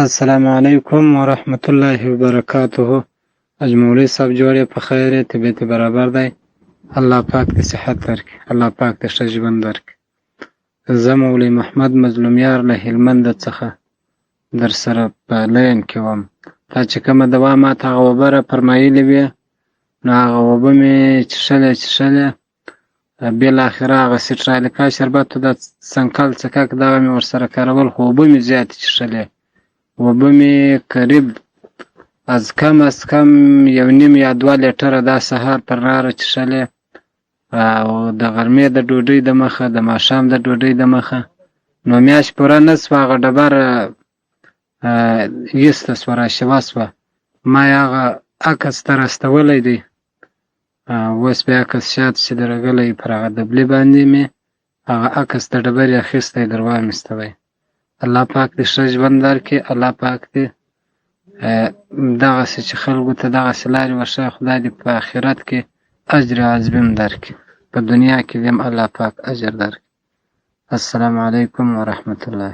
السلام علیکم ورحمت الله وبرکاته. اجمولی صاحب جوړې په خیر، طبیعت برابر دی. الله پاک دې صحت درکړي، الله پاک دې ښه ژوند درکړي. زه مولوي محمد مظلومیار له هلمند څخه در سره په لین کې وم. تا چې کومه دوا ماته هغه اوبه را فرمایلې وې، نو هغه اوبه مې څښلې بالاخره هغه سټرالکا شربت د سنکل څکک دغه مې ورسره کارول، خو اوبه مې زیاتې څښلې. اوبه مې قریب از کم 1.5 یا 2 لیټره دا سهار پر لاره څښلې، او د غرمې د ډوډۍ د مخه، د ماښام د ډوډۍ د مخه. نو میاشت پوره نه شوه، هغه ډبره ایسته شوه، راشوه شوه. ما یې هغه عکس ته راستولی دی، اوس بیا عکس شات چې درغلی پر هغه دبلي باندې مې هغه عکس د ډبرې اخیستی در وامیستوی. الله پاک دې ښه ژوند درکړي، الله پاک دې دغسې چې خلکو ته دغسې لارې ورښایي، خدای دې په آخرت کې اجر عظیم درکړي، په دنیا کې دې هم الله پاک اجر درکړي. السلام علیکم ورحمت الله.